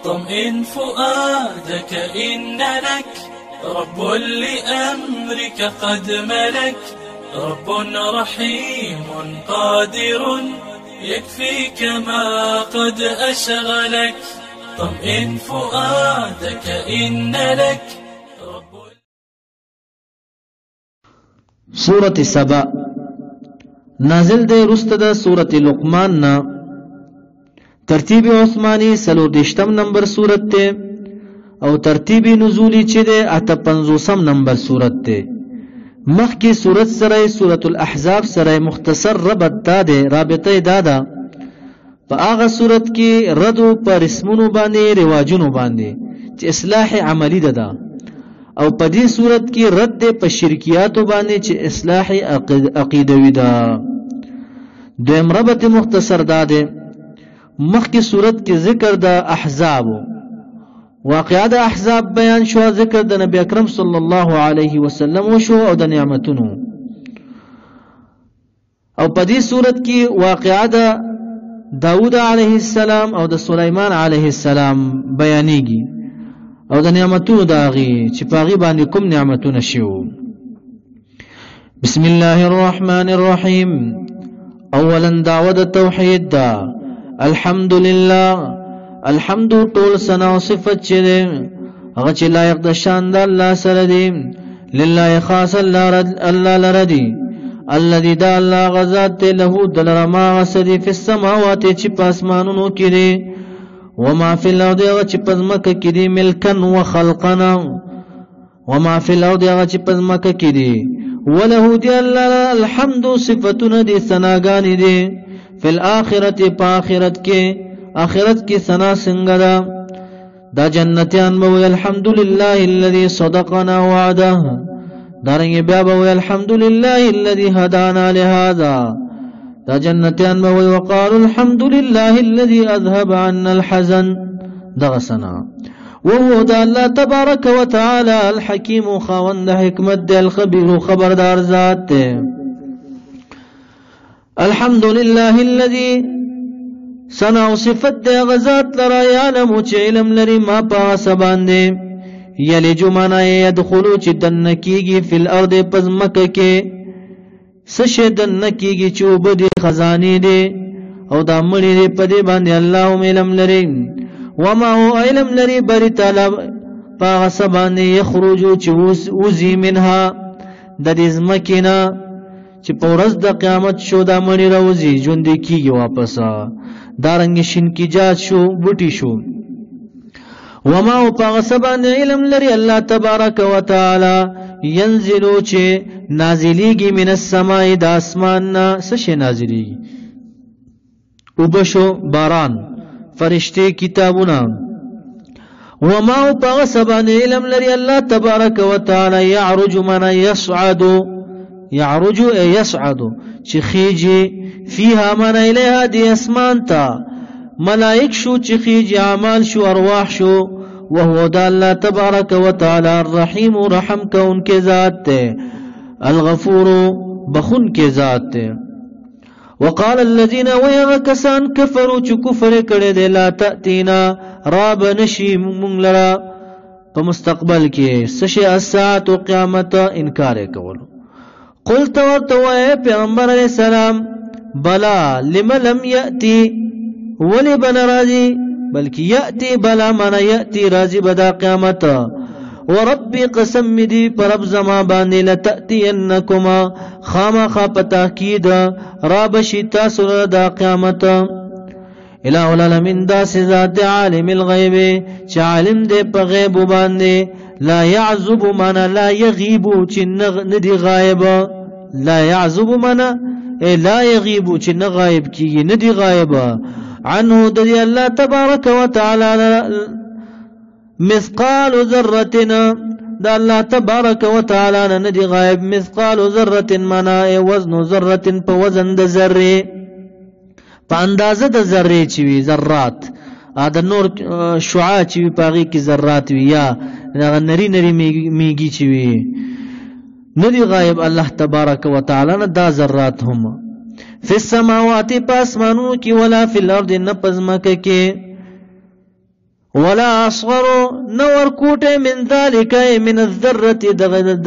طمئن فؤادك إن لك رب لأمرك قد ملك رب رحيم قادر يكفيك ما قد أشغلك طمئن فؤادك إن لك رب. سورة سبا نازل دے رستد سورة لقمان نا ترتیب عثمانی 40 نمبر سورت تے او ترتیب نزولی چی دے 58 نمبر سورت تے. مخ کی سورت سرائی سورت الاحزاب سرائی مختصر ربط دا دے رابطه دادا پا آغا سورت کی ردو پا رسمونو باندے رواجونو باندے چی اصلاح عملی دا او پا دی سورت کی رد دے پا شرکیاتو باندے چی اصلاح عقیدوی دا. دویم ربط مختصر دا دے مخ کی سورت کی ذکر دا احزابو واقعہ دا احزاب بیان شو ذکر دا نبی اکرم صلی اللہ علیہ وسلم شو او دا نعمتونو او پا دی صورت کی واقعہ دا داود علیہ السلام او دا سلیمان علیہ السلام بیانیگی او دا نعمتونو دا غی چی پاغی بانی کم نعمتون شو. بسم اللہ الرحمن الرحیم. اولا دعوت توحید دا الحمدللہ الحمد طول سنا و صفت چه ده اغا چه لائق ده شان ده اللہ سر ده للہ خاص اللہ لردی الذي دا اللہ غزات ده لہو دلر ما غصدی فی السماوات چه پاسمانونو کی ده وما فی الارض اغا چه پزمک کی ده ملکن و خلقنا وما فی الارض اغا چه پزمک کی ده ولہو دی اللہ الحمد صفتون ده سناگانی ده فی الاخرت پا آخرت کے آخرت کی ثنا سنگدا دا جنتیان بوی الحمدللہ الذي صدقنا وعده دارنگی بیا بوی الحمدللہ الذي هدانا لهذا دا جنتیان بوی وقالوا الحمدللہ الذي اذهب عنا الحزن دغسنا وهو دا اللہ تبارک وتعالی الحکیم خاوند حکمت دے الخبیر خبردار ذات دے. الحمدللہ الذي سنا و صفت دے غزات لرا یعلمو چی علم لری ما پا سبان دے یلجو مانا یدخلو چی دنکیگی فی الارد پزمک کے سش دنکیگی چوب دی خزانی دے او دا مڑی دے پدی باندے اللہم علم لری وما هو علم لری بری تالا پا سبان دے یخرجو چی وزی منها دا دزمکینا چی پورز دا قیامت شو دا مڑی روزی جوندی کیگی واپسا دارنگ شن کی جات شو بوٹی شو. وما او پاغسبان علم لری اللہ تبارک و تعالی ینزلو چه نازلیگی من السماء دا اسماننا سشه نازلیگی اوبشو باران فرشتے کتابونا. وما او پاغسبان علم لری اللہ تبارک و تعالی یعرج من یسعدو یعرجو یسعدو چه خیجی فیها من الیها دی اسمان تا ملائک شو چه خیجی اعمال شو ارواح شو وهو دا اللہ تبارک و تعالی الرحیم رحم کا ان کے ذات تے الغفور بخن کے ذات تے. وقال الذين ويغكسان كفروا چه کفر کڑے دے لا تأتینا راب نشی منگلرا پا مستقبل کے سشی الساعت و قیامت انکار کولو. قلت ورتوائے پیغمبر علیہ السلام بلا لم لم یأتی ولی بن راضی بلکہ یأتی بلا مانا یأتی راضی بدا قیامت وربی قسم دی پر اب زما باندی لتأتینکما خاما خاپ تاکید رابشی تاسر دا قیامت. الہ العالمین دا سزاد عالم الغیب چا عالم دے پا غیب باندے لا يعزب مانا لا يغيب چی ندی غائب لا يعزب مانا لا يغيب چی نغائب کی ندی غائب عنه دری اللہ تبارک و تعالی مثقال ذرتنا دا اللہ تبارک و تعالی ندی غائب مثقال ذرت مانا وزن ذرت پا وزن دا ذرے پا اندازه دا ذرے چوی ذرات دا نور شعاع چوی پاگی کی ذرات وی یا نری نری میگی چوی ندی غائب اللہ تبارک و تعالی دا ذرات ہم فی السماوات پاسمانوں کی ولا فی الارض نپزمک کے ولا اصغر نور کوټه من ذلك من الذره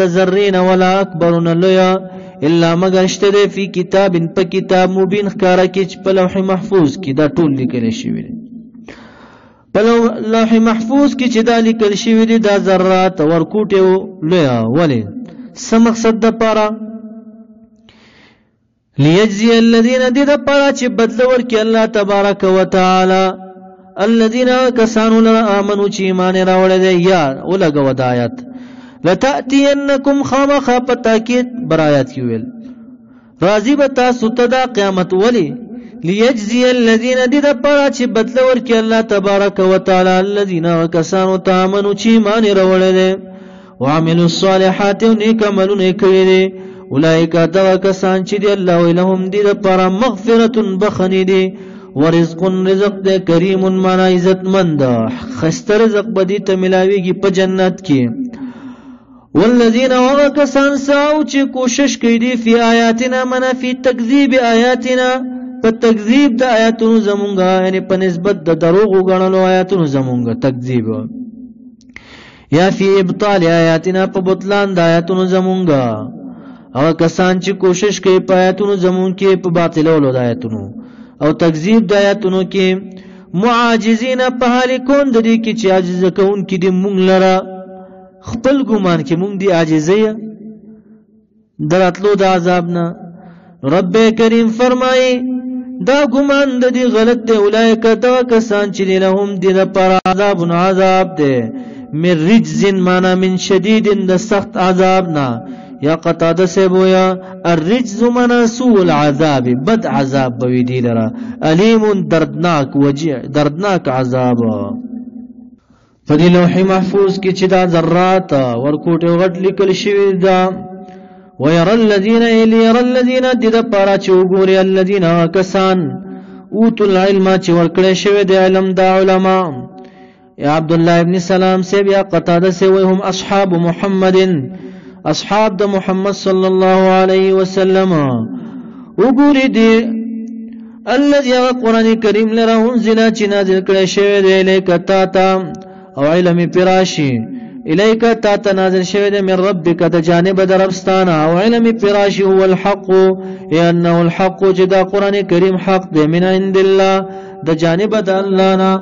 د ذرین ولا اکبر نلیا الا مگر شته فی کتاب په کتاب مبین ښکارا کې په لوح محفوظ کې دا ټول لیکل شوی دی په لوح محفوظ کې چې دا لیکل شوی دی دا ذرات ور کوټه لیا ولی سمقصد د پاره ليجزي الذين دد پاره چې بدل ورکړي الله تبارک وتعالى الذين كسانوا آمنوا چې ایمان راوړل دي یا ولګو د آیات لتاتینکم خامخ پتاکید برایات کیول راضی بتا ستدا قیامت ولی ليجزي الذين دد پاره چې بدل ورکړي الله تبارک وتعالى الذين كسانوا آمنوا چې ایمان راوړل دي وعملوا الصالحات ونیک عملونه کړی دي اولئک دغه کسان چې دی الله لهم دي لپاره مغفرة بخنی دي ورزق رزق دې کریم معنا عزت مند خستر رزق بدی ته ملاویږي په جنت کې والذین وکسان ساو چې کوشش کوي دي فی آیاتنا من فی تکذیب آیاتنا په تکذیب د آیاتونو زمونږه یعنی په نسبت د دروغ غنلو آیاتونو زمونږه تکذیب یا فی ابطال آیاتنا په بطلان د آیاتونو زمونږه او کسان چې کوشش کوي په آیاتونو زمون کې په باطلولو د آیاتونو او تکذیب د آیاتونو کې معاجزین په حال کون د دې کې چې عاجز کون کې د مونږ لره خپل ګمان کې مونږ دی عاجزیه دراتلو د عذاب نه رب کریم فرمایي دا ګمان د دې غلط دی اولایک دا کسان چې لهم د لپاره عذاب دی من رجز معنا من شدید د سخت عذاب نه یا قطاده سے بویا الرجز منا سوء العذاب بد عذاب بوی دی لرا علیم دردناک وجیع دردناک عذاب فدی لوح محفوظ کی چې دا ذرات ورکوټه غټ لیکل شوی دا ويرى الذين دد پارا چې وګوري الذين کسان اوتل العلم چې ورکړی شوی دی علم دا علما یا عبد الله ابن سلام سے بیا قطاده سے وهم اصحاب محمد اصحاب د محمد صلی الله علیه وسلم وګوري دي الذي قرآن کریم لره انزل چې نازل کړی شوی دی الیک تا او علم پراشی الیک تا نازل شوی دی من ربک د جانب د ربستانه او علم پراشی هو الحق انه الحق چې دا قرآن کریم حق دی من عند الله د جانب د الله نه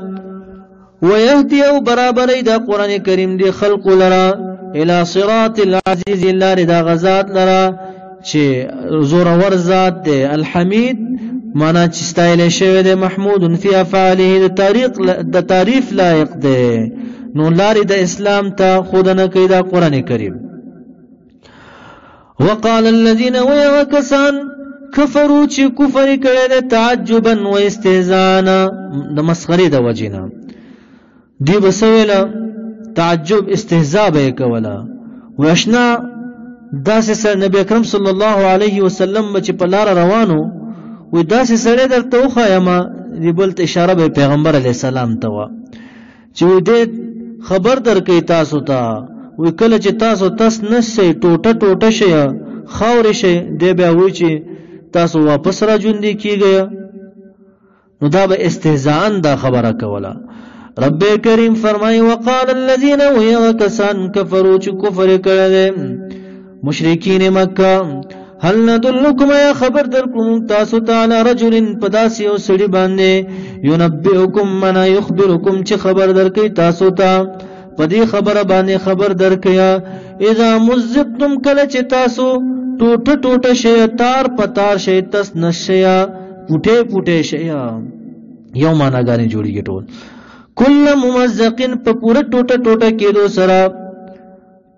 ويهدي او برابرې دا قرآن کریم دی خلق لرا الى صراط العزيز الله رضا غزاد لرا چې زور ور ذات دی الحمید معنا چې ستایل شوی دی محمود فی افعاله د تعریف لایق دی نو لارې د اسلام ته خودنه کوي دا قرآن کریم وقال الذين ويكسان كفروا چې کفر کړي د تعجبا و استهزاء د مسخري د وجینا دی بسویلا تعجب استهزاء به کولا واشنا داسې سره نبی اکرم صلی الله علیه وسلم چې په لار روانو و داسې سره درته وخایما دی بلت اشاره به پیغمبر علی السلام ته و چې دې خبر درکې تاسو ته و کله چې تاسو نسې ټوټه شي خاور شي دی به و چې تاسو واپس را ژوندې کیږئ نو دا به استهزاء دا خبره کوله رب کریم فرمای وقال الذين ويكسان كفروا چې کفر کړل مشرکین مکه هل ندلکم یا خبر درکوم تاسو تعالی رجل پداسی او سړي باندې ينبئکم من يخبرکم چې خبر درکې تاسو ته پدې خبره باندې خبر درکیا اذا مزقتم کله چې تاسو ټوټه شي تار پتار شي تس نشیا پټه شي یو معنا غانې جوړیږي ټول کل ممزقین په پورا ټوټه کېدو سره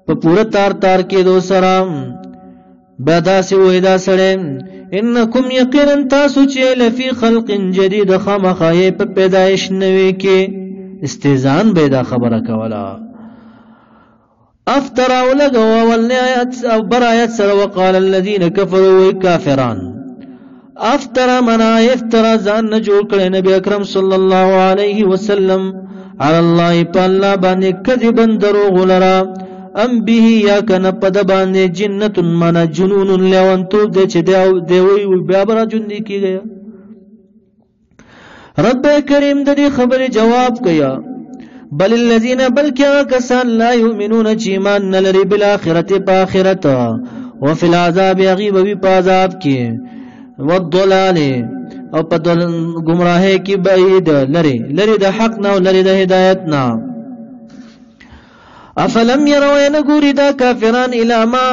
په پورا تار کېدو سره بدا سی وېدا سره انکم یقینا تاسو چې لفی خلق جدید خامخای په پیدایش نوې کې استهزان به دا خبره کوله افترا ولغوا ولنیات او برایت سره وقال الذين كفروا کافرون افترا منا افترا ځان نه جوړ کړي نبی اکرم صلی الله علیه وسلم علی الله تعالی باندې کذبا دروغ لرا ام به یا کنه پد باندې جنت منا جنون لونتو د چې دی وی بیا برا جون دی کیږي رب کریم د دې خبره جواب کیا بل الذين بلکې کسان لا یؤمنون چې ایمان نه لري بالآخرة په آخرت وفي العذاب یغیب وی په عذاب کې والضلال او په گمراهۍ کې بعید لري د حق نه او لري د هدایت نه. افلم يروا نګوري دا کافران الی ما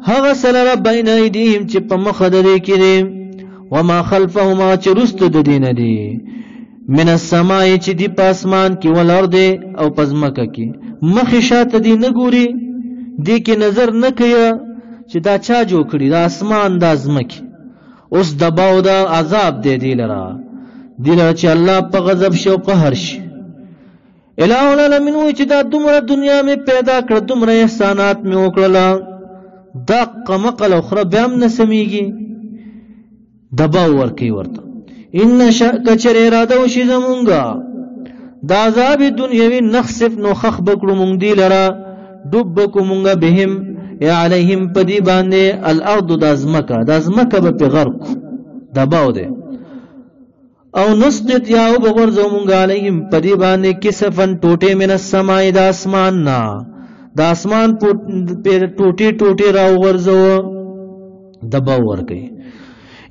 هغه سره بین ایدیهم چې په مخ د دې کې دي وما خلفهما چې رست د دین دي من السماء چې دی په اسمان کې ولارد او پزمکه کې مخ شاته دی نګوري دې کې نظر نه کوي چې دا چا جوړ کړی دا اسمان د ازمکه اوس دباو دا عذاب دی دی لرا چې الله په غضب شي او قهر شي. الہ العالمین وی چې دا دومره دنیا می پیدا کړ دومره احسانات می وکړل دا قمقل اخرى بیا هم نسمیږي دباو ورکی ورته ان کچر اراده وشي زمونږه دا عذاب دنیوي نخسف نو خخ بکړو مونږ دی لرا ډوب بکو مونږه بهم یا علیهم پدی باندې الارض د ازمکه به په غرق دباو دی او نسقط یاو بغرزو مونږ علیهم پدی باندې کسفن ټوټه من السماء د اسمان نا د اسمان په ټوټه راو غرزو دباو ورکی.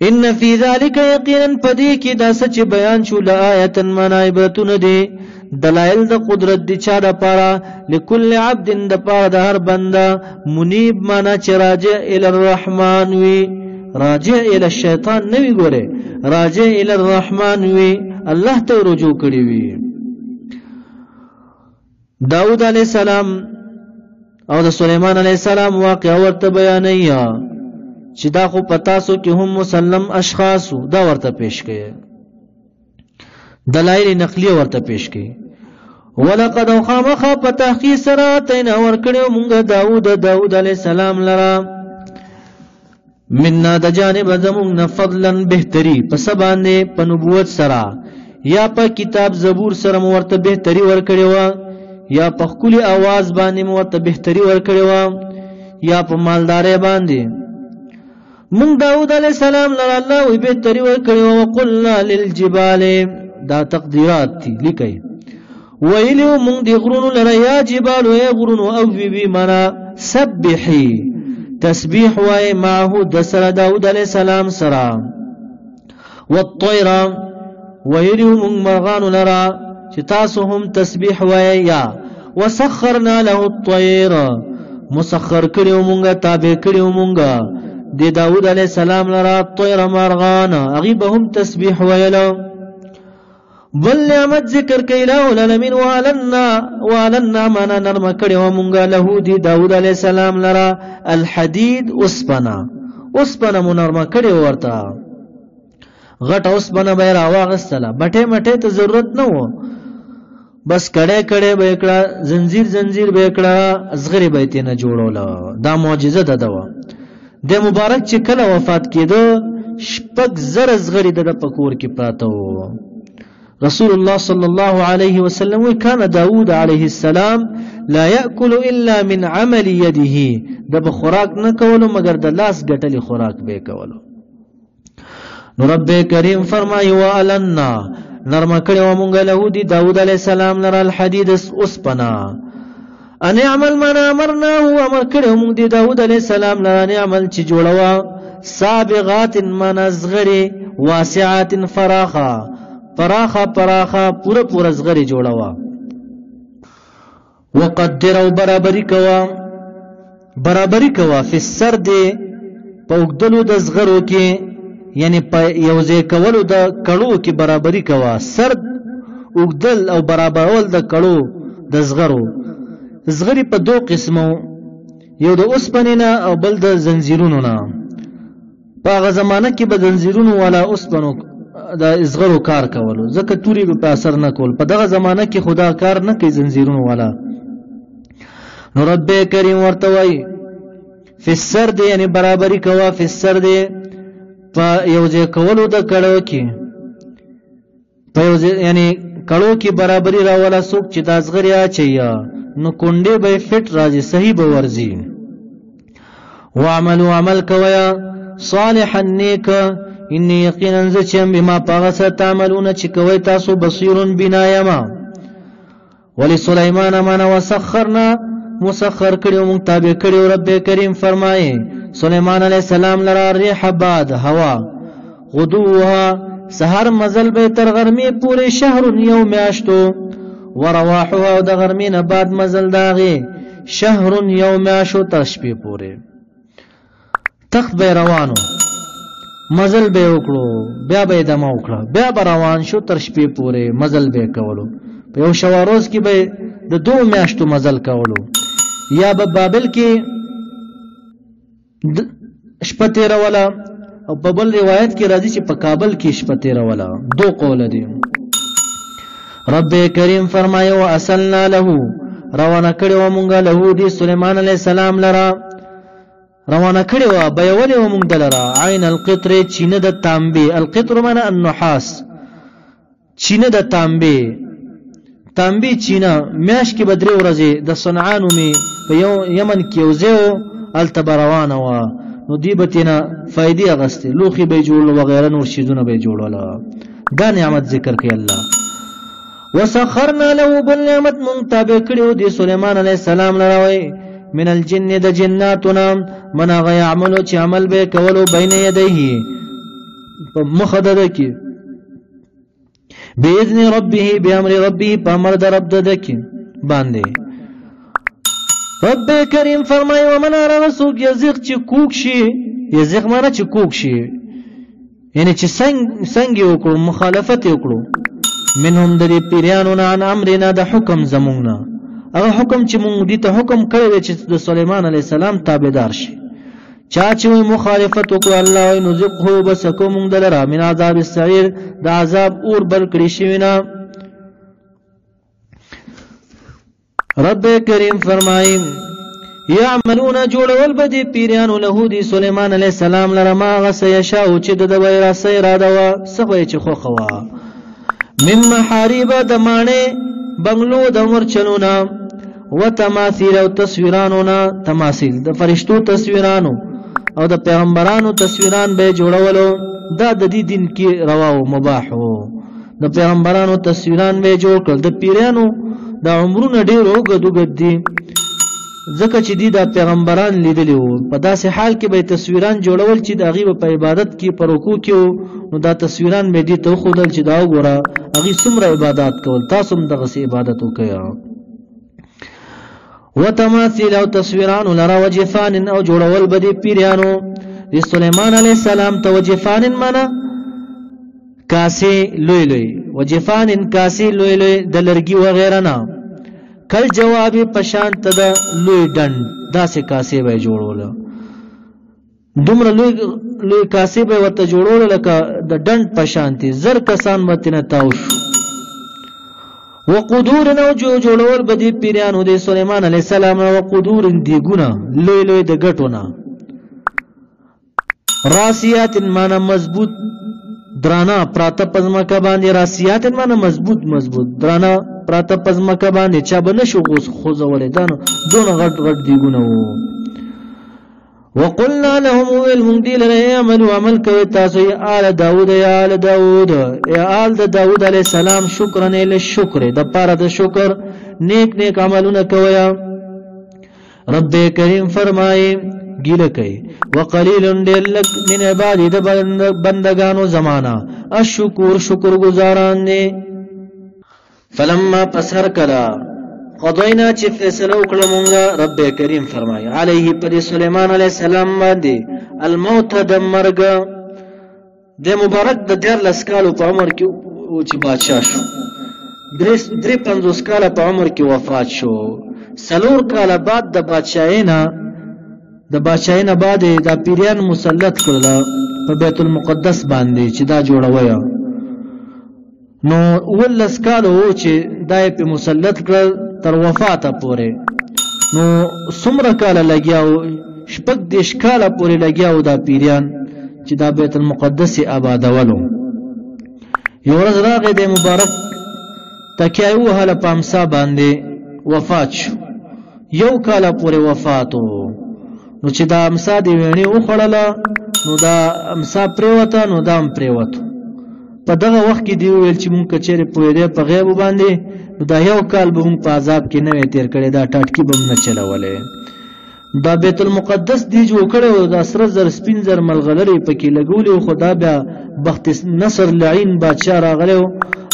ان فی ذلک یقینا پدی کی دا سچ بیان شو لآیت من عبرتون دی دلائل د قدرت دی چا د پاره لكل عبد د پاره د هر بنده منیب معنا چې راجع الی الرحمن وی راجع الی الشیطان نه وی ګوره راجع الی الرحمن وی الله ته رجوع کړی وی. داود علیہ السلام او د سليمان علیہ السلام واقعا ورته بیانیا چې دا خو پتاسو کې هم مسلم اشخاص دا ورته پیش کړي دلایل نقلیه ورته پیش کړي. ولقد خامخ په تحقیق سره تینا ورکړو مونږ داود علیہ السلام لرا مننا د جانب زمون فضلا بهتری پس باندې په نبوت سره یا په کتاب زبور سره ورته بهتری ورکړو یا په خولي आवाज باندې ورته بهتری ورکړو یا په مالداري باندې مونږ داود علیہ السلام لرا الله وی بهتری ورکړو وقلنا للجبال دا تقدیرات دي لیکي ویلو مونږ دی غرونو لرا یا جبال ای غرونو او بی منا سبحي تسبیح وای معه د سره داود علیہ السلام سره والطير ویلو مونږ مرغان لرا چې تاسو هم تسبیح وای یا وسخرنا له الطير مسخر کړو مونږه تابع کړو مونږه دی داود علیہ السلام لرا الطير مرغان اغيبهم تسبیح ویلو بل نعمت ذکر کئ العالمین والنا معنا نرم کړو مونږه له دی داود علیہ السلام لرا الحديد اسپنا منرم کړو ورته غټ اسپنا به راواغستله بټه مټه ته ضرورت نه و بس کړه به کړه زنجیر به کړه اصغری به ته نه جوړول دا معجزه ده د مبارک چې کله وفات کېدو شپږ زر اصغری د پکور کې پراته و. رسول الله صلی الله علیه وسلم وکانه داود علیه السلام لا یاکل الا من عمل یده د خوراک نه کولو مگر د لاس ګټلی خوراک به کولو. نو رب کریم فرمایي والنا نرم کړو مونږ له دی داود علیه السلام لره الحديد اسپنا ان عمل من امرنا هو امر کړو مونږ دی داود علیه السلام لره نه عمل چې جوړوا سابغات من اصغری واسعات فراخا پورا اصغری جوړوا وقدر او برابری کوا فی السرد په وګدلو د اصغرو کې یعنی په یوځای کولو د کړو کې برابری کوا سرد وګدل او برابرول د کړو د اصغرو اصغری په دوه قسمو یو د اوسپنینا او بل د زنجیرونو نه په هغه زمانہ کې به زنجیرونو والا اوسپنو د اصغرو کار کولو ځکه توري په اثر نه کول په دغه زمانہ کې خدا کار نه کوي زنجیرونو والا. نو رب کریم ورته وای فی السرد یعنی برابری کوا فی السرد په یوځای کولو د کړو کې په یعنی کړو کې برابری راولا څوک چې د اصغری اچیا نو کونډه به فټ راځي صحیح به ورزي. واعملوا عمل کویا صالحا نیک انی یقینا ذچم بما پاغس تعملون چې کوي تاسو بصیرون بنا یما ولی سلیمان معنا وسخرنا مسخر کړو مونږ تابع کړو. رب کریم فرمایي سلیمان علیہ السلام لرا ریح باد هوا غدوها سحر مزل به تر غرمې پورې شهر یو میاشتو ورواحها او د غرمې نه بعد مزل داغه شهر یو میاشتو تر شپې پورې. تخت به روانو مزل به وکړو بیا به دمه وکړه بیا به روان شو تر شپې پورې مزل به کولو. په یو شواروز کې به د 2 میاشتو مزل کولو. یا به بابل کې شپه تیروله او په بل روایت کې راځي چې په کابل کې شپه تیروله. 2 قول دي. رب کریم فرمایي واصلنا له روانه کړو مونږه له دی سليمان عليه السلام لرا روانه کړو به ولې مونږ دلرا عین القطر چینه د تانبه. القطر معنا النحاس چینه د تانبه. تانبه چینه میاش کې بدري ورځي د صنعانو می په یمن کې وزو التبروانه وا نو دی بتینا فائدې اغسته لوخي به جوړ وغیرہ نور شیزونه به جوړول. دا نعمت ذکر کوي الله. وسخرنا له بالنعمت منتابع کړو دی سليمان عليه السلام لراوي من الجن د جناتنا من غ يعملو چې عمل به کولو بین یدیه په مخدد کې باذن ربه بامر ربه بامر د رب دکی باندې. رب کریم فرمای ومن رسوک یزغ چې کوک شي یزغ معنی چې کوک شي یعنی چې څنګه وکړو مخالفت وکړو منهم د پیرانو نه عن امرنا د حکم زمونږه هغه حکم چې مونږ دي ته حکم کړی چې د سليمان عليه السلام تابعدار شي. چا چې مخالفت وکړ الله نذقه بس کوم دلرا من عذاب السعير د عذاب اور بل کړی شي نه. رب کریم فرمایي يعملون جوړول بدی پیرانو له دی سليمان عليه السلام لره ما غس یشاء چې د ویرا سیرا دوا سوي چې خو خوا مم محارب د مانه بنگلو د مرچلونا و تماثيل او تصویرانونا تماثيل د فرشتو تصویرانو او د پیغمبرانو تصویران به جوړولو. دا د دې دین کې روا او مباح وو. د پیغمبرانو تصویران به جوړ کړل. د پیرانو د عمرونه ډیر وګدوګد دي ځکه چې دي د پیغمبران لیدلی وو. په داسې حال کې به تصویران جوړول چې د هغه په عبادت کې پر رکوع کې نو دا تصویران به دي ته خودل چې دا وګوره هغه څومره عبادت کول تاسو هم دغه عبادت وکړئ. وتماثيل او تصویران لرا وجفان او جوړول بدی پیرانو د سليمان عليه السلام ته. وجفان معنا کاسي لوی لوی وجفان کاسي لوی لوی د لرګي وغیرہ نه کل جوابی پشان ته د لوی ډند داسې کاسي به جوړول. دومره لوی کاسي به ورته جوړول لکه د ډند پشانتي زر کسان متنه تاوش. وقدور نو جوړول بدی پیرانو د سليمان عليه السلام. وقدور دی ګنا لوی لوی د غټونه. راسيات معنا مضبوط درانا پراته پزماکه باندې. راسيات معنا مضبوط درانا پراته پزماکه باندې چا بنشو خوځولې دانو دون غټ غټ دی ګنا وو. وقلنا لهم المنديل يعملوا عمل کوي تاسو آل داود یا آل داود یا آل داود علیہ السلام شکرا للشکر د پاره د شکر نیک عملونه کوي. رب کریم فرمایي ګیله کوي وقلیل دلک من عبادی د بندگانو زمانہ الشکر شکر گزاران دي. فلما پسر کلا قضینا چې فیصله وکړه مونږه رب کریم فرمایي علیه پر سليمان علیه السلام باندې الموت د مرګ د مبارک د 13 کال په عمر کې او چې بادشاہ شو. 53 کال په عمر کې وفات شو. 4 کال بعد د بادشاہینه بعد د پیریان مسلط کړل په بیت المقدس باندې چې دا جوړوي. نو ولس کال وو چې دای په مسلط کړل تر وفاته پورې. نو څومره کال لګیاو 14 کال پورې لګیاو دا پیریان چې دا بیت المقدس آبادولو. یو ورځ راغی د مبارک تکیو هله پامسا باندې وفات شو. 1 کال پورې وفاتو. نو چې دا امسا دی ویني او خړله نو دا امسا پریوته نو دام پریوته په دغه وخت کې دی ویل چې مونږ کچېره پوهېدې په غیب باندې نو دا یو کال به مونږ په عذاب کې نه تیر کړي دا ټاټکی به نه چلولې دا بیت المقدس دی جوړ کړو دا سره زر سپین زر ملغلری پکې لګولې خدا بیا بخت نصر لعین بادشاہ راغلو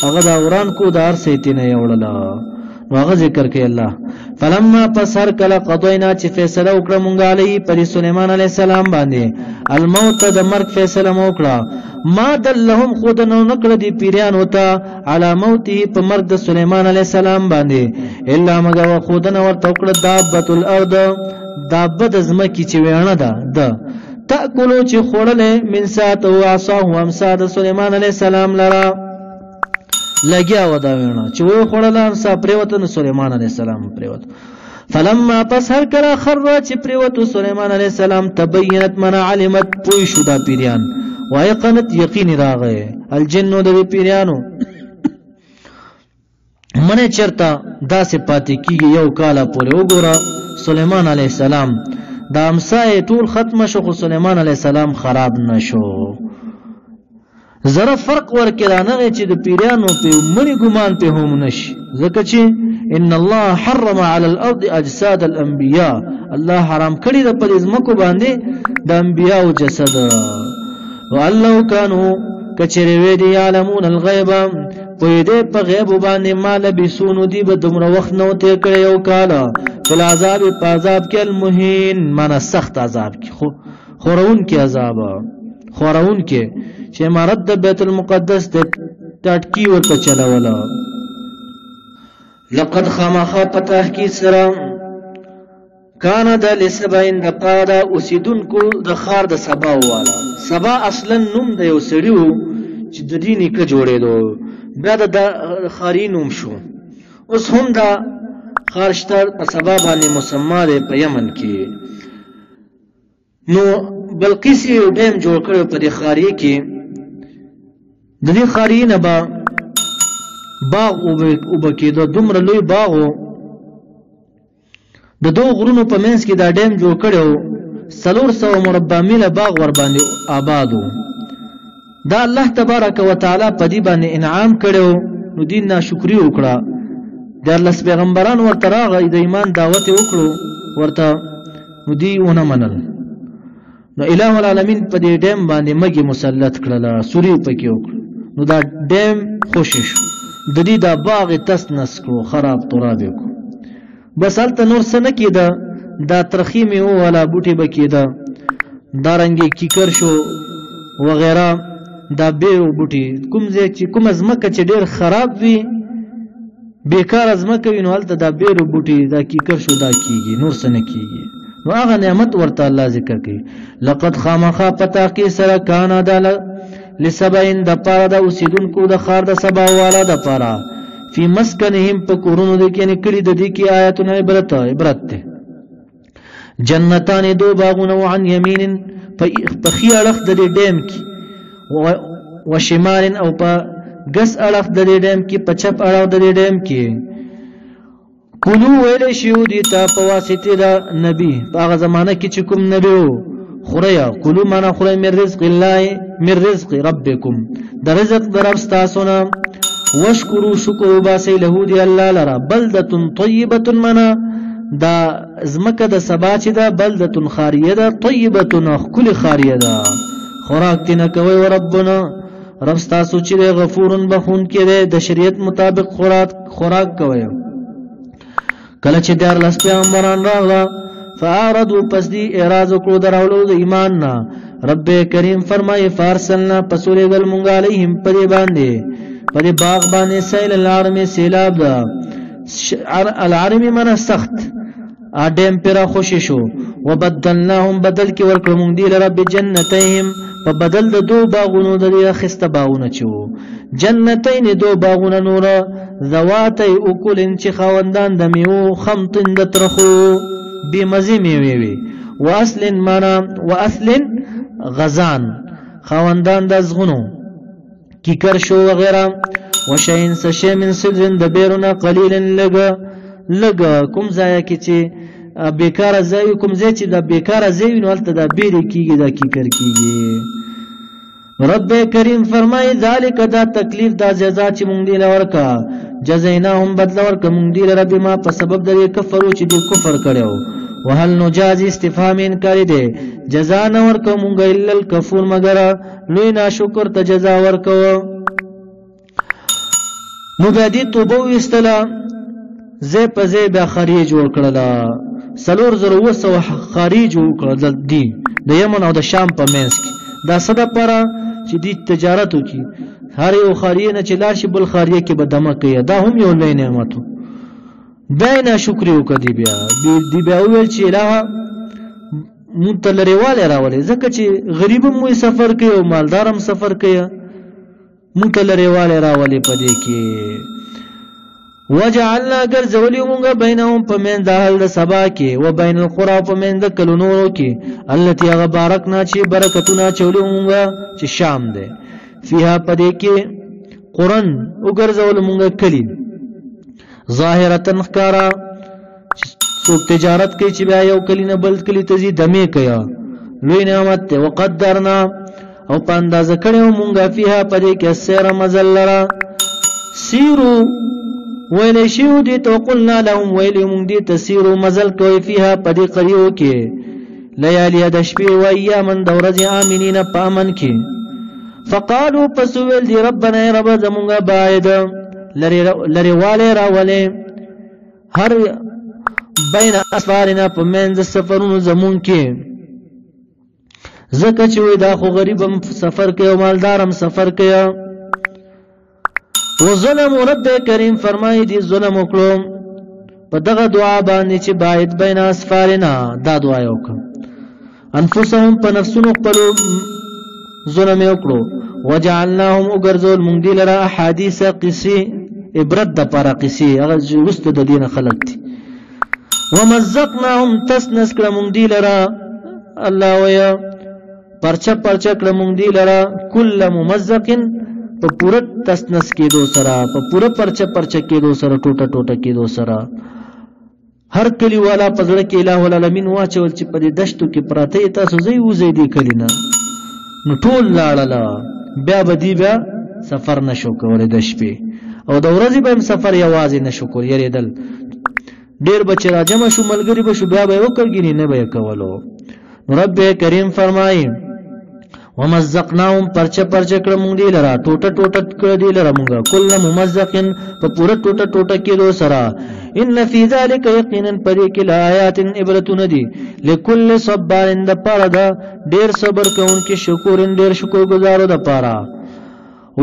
هغه دا وران کو دار سیتی نه یوړلا هغه ذکر کوي الله فلما پسر کله قضینا چې فیصله وکړه مونږ علی پر سليمان علیه السلام باندې الموت د مرګ فیصله وکړه ما دلهم خود نو نکړه دی پیران وتا علی موته په مرګ د سليمان علیه السلام باندې الا مگر خود نو ورته وکړه دابۃ الارض دابه د زمکی چې ویانه ده تاکلو چې خوړلې من سات او عصا او امسا د سليمان علیه السلام لرا لګیا و دا وینا چې و خوړلان سا پریوتن سليمان علیه السلام پریوت فلما پس هر کله خر چې پریوت سليمان علیه السلام تبینت من علمت پوی شو دا پیریان وایقنت یقین راغې الجن د پیریانو منه چرتا دا صفات کیږي یو کاله پورې وګوره سليمان علیه السلام دا امسای ټول ختم شو خو سليمان علیه السلام خراب نشو زره فرق ورکړه نه چې د پیرانو په منی ګمان په هم نشي ځکه چې ان الله حرم على الارض اجساد الانبياء الله حرام کړی د پرزمکو باندې د انبیاء او جسد والله كانوا کچری وی دی علمون الغیب په دې په غیب باندې مال بسونو دی به دومره وخت نو ته کړی یو کاله فل عذاب په عذاب کې المهین معنا سخت عذاب کې خورون کې عذاب خورون کې چې امارت د بیت المقدس د ټاټکی ورته چلاوله لقد خامخا پتاه کی سره کان د لسبین د قاده اوسیدونکو د خار د سبا والا سبا اصلا نوم د یو سړیو چې د دیني کې جوړېدو بیا د خارینوم شو اوس هم دا خارشتر په سبا باندې مسما ده په یمن کې نو بلقیس یو ډیم جوړ کړو په دې خاریه کې د دې خاریه نه باغ او بکې د دومره لوی باغو د دوه غرونو په منځ کې دا ډیم جوړ کړو 300 مربع میله باغ ور باندې آبادو دا الله تبارک وتعالى په دې باندې انعام کړو نو دین ناشکری وکړه د الله پیغمبران ورته راغی د ایمان دعوت وکړو ورته نو دی ونه منل نو الہ العالمین په دې ډیم باندې مګي مسلط کړل سوري پکې وکړ نو دا ډیم خوشش د دې دا باغ تس نس کړو خراب تراب کو بس الته نور سنه کېده دا ترخیمه ولا بوټي بکېده دا رنګي کیکر شو وغیرہ دا بیو بوټي کوم ځای چې کوم ازمکه چې ډیر خراب وي بیکار ازمکه وینو الته دا بیرو بوټي دا کیکر شو دا کیږي نور سنه کیږي نو هغه نعمت ورته الله ذکر کوي لقد خامخا پتا کې سره کان دل لسبین د پاره د اوسیدونکو د خار د سبا والا د پاره فی مسکنهم په کورونو د کې نکړي د دې کې آیاتونه عبرت ده جنتان دو باغونه عن یمین په خي اړخ د ډیم کې و شمال او په ګس اړخ د ډیم کې په چپ اړخ د ډیم کې کلو ویل شیو دی تا په واسطه د نبی په هغه زمانہ کې چې کوم نبی وو خوریا کلو معنا خوري من رزق الله من رزق ربکم د رزق در تاسو نه واشکرو شکر وباسي له دی الله لرا بلده طیبه منا دا زمکه د سبا چې دا بلده خاریه ده طیبه خل خاریه ده خوراک تنه کوي وربنا رب تاسو چې غفورن بخون کړي د شریعت مطابق خوراک کوي کله چې دار لاس پیغمبران راغله فاردو پس دی اعراض وکړو دراولو د ایمان نه رب کریم فرمایي فارسلنا پسولې گل مونږ علیهم پرې باندې پرې باغ باندې سیل العرم سیلاب دا العرم من سخت اډم پر خوشی شو وبدلناهم بدل کې ورکړو مونږ دی رب جنتهم په بدل د دو باغونو د خسته باغونه چو جنتین دو باغونه نور ذواتي اکل چې خوندان د میو خمطن د ترخو بمزي میوي وي واصل معنا واصل غزان خوندان د زغونو کیکر شو وغیرہ وشین سشی من سلزن د بیرونه قلیل لګ کوم ځای کې چې بیکار ځای کوم ځای چې د بیکار ځای نو الته د بیري کیږي د کیکر کیږي رب کریم فرمای ذالک دا تکلیف دا جزا چې مونږ دی لورکا جزیناهم بدل ورکا مونږ دی رب ما په سبب د کفرو چې دی کفر کړو وهل نجازي استفهام انکار دی جزا نه ورکو مونږ الا الکفور مگر لوی ناشکر ته جزا ورکو نو بدی توبه واستلا زه په زه به خارج جوړ کړل سلور زره وسو خارج جوړ کړل دی د یمن او د شام په منځ کې دا صدا پره چې دی تجارت وکي هر یو خاریه نه چې لار شي بل خاریه کې به دمه کوي دا هم یو لوی نعمت بیا شکر وکړي بیا دی بیا ویل چې الها متلریواله راولې ځکه چې غریب مو سفر کوي او مالدارم سفر کوي متلریواله راولې پدې کې وجعلنا غرزولی مونږه بینهم پمن د اهل سبا کې و بین القرى پمن د کلونو کې التي غبارکنا چې برکتونه چولې مونږه چې شام ده فيها پدې کې قرن وګرځول مونږه کلی ظاهرتن خکارا څوک تجارت کوي چې بیا یو کلی نه بل کلی ته زی دمه کیا لوی نعمت ته وقدرنا او پانداز کړو مونږه فيها پدې کې سیر مزلرا سیرو ویلی شیو دی تو قلنا لهم ویلی مونگ دی تسیرو مزل کوئی فیها پدی قریو کی لیالی دشپی و ایامن دورز آمینین پا امن کی فقالو پسویل دی ربنا رب زمونگا باید لری والی راولی هر بین اسفارنا پا منز سفرون زمون کی زکا چوی دا خو غریبم سفر کیا و مالدارم سفر کیا وظلم رب کریم فرمای دی ظلم وکړو په دغه دعا باندې چې باید بین اسفارنا دا دعا وکړه انفسهم په نفسونو خپل ظلم وکړو وجعلناهم وګرځول مونږ دی لره احادیث قصې عبرت د پاره قصې هغه وست د دین خلق دي ومزقناهم تسنس کړه مونږ دی لره الله ویا پرچا کړه مونږ دی لره کل ممزقن په پوره تسنس کېدو سره په پوره پرچا کېدو سره ټوټه کېدو سره هر کلی والا پزړه کې الٰه العالمین واچول چې په دې دشتو کې پراته تاسو زی وزې دی کلینا نو ټول لاړه بیا بدی بیا سفر نشو کولای د شپې او د ورځې به سفر یوازې نشو کول یریدل ډیر بچ راجم شو ملګری به شو بیا به وکړګینی نه به کولو رب کریم فرمایي ومزقناهم پرچا کړه مونږ دی لرا ټوټه کړه دی لرا مونږه کله ممزقن په پوره ټوټه کېدو سره ان فی ذلک یقینا پدې کې آیات عبرتون دي لكل صبار د پاره دا ډیر صبر کوونکې شکرین ډیر شکر گزارو د پاره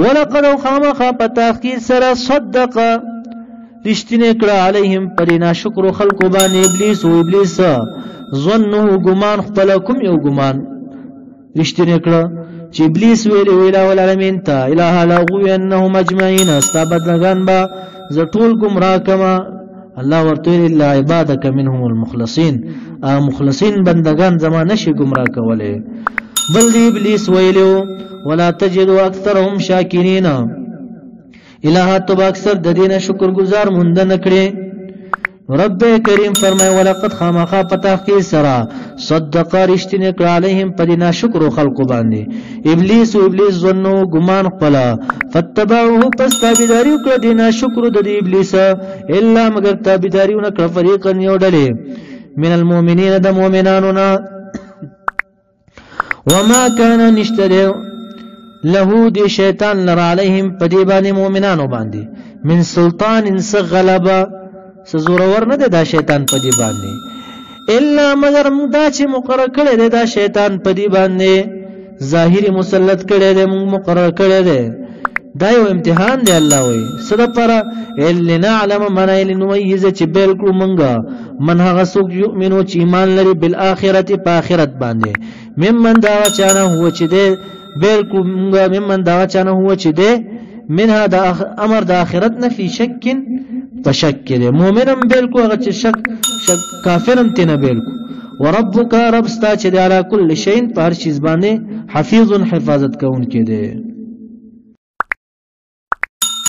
ولقد خامخ په تحقیق سره صدق رښتینه کړه علیهم پرینا شکر خلق باندې ابلیس ظنه ګمان خپل کوم یو ګمان رښتینه کړه چې ابلیس ویل العالمین ته الہ لاغو انهم اجمعین استبدلغان با زټول گمراه کما الله ورته الا عبادك منهم المخلصین مخلصین بندگان زمانه شي گمراه کوله بل دی ابلیس ویلو ولا تجد اکثرهم شاکرین الہ تو اکثر د دینه شکر گزار مونږ نه کړي رب کریم فرمای ولقد خامخا پتاخی سرا صدق رشتنه کړه علیهم پدینا شکر خلق باندې ابلیس ظنو ګمان خپل فتبعوه پس تابعداري وکړه دینا شکر د ابلیس الا مگر تابعداري وکړه فریقن یو ډلې من المؤمنین د مؤمنانو نا وما كان نشتره له دی شیطان لر علیهم پدی باندې مؤمنانو باندې من سلطان غلبا سزورور نه ده دا شیطان په دی باندې الا مگر دا چې مقرر کړی دی دا شیطان په دی باندې ظاهری مسلط کړی دی مقرر کړی دی دا یو امتحان دی الله وی سره پر لنعلم من لنميز چې بالکل مونږه من هغه څوک یؤمنو چې ایمان لري بالآخرت په آخرت باندې ممن دا چانه هو چې دی بالکل مونږه ممن دا چانه هو چې دی منها دا امر د آخرت نه فی شک پشک دے مومنم بالکو هغه چې شک کافرم تنه بالکو وربک رب ستا چې علی کل شیء په هر چیز باندې حفیظ حفاظت کوونکی دی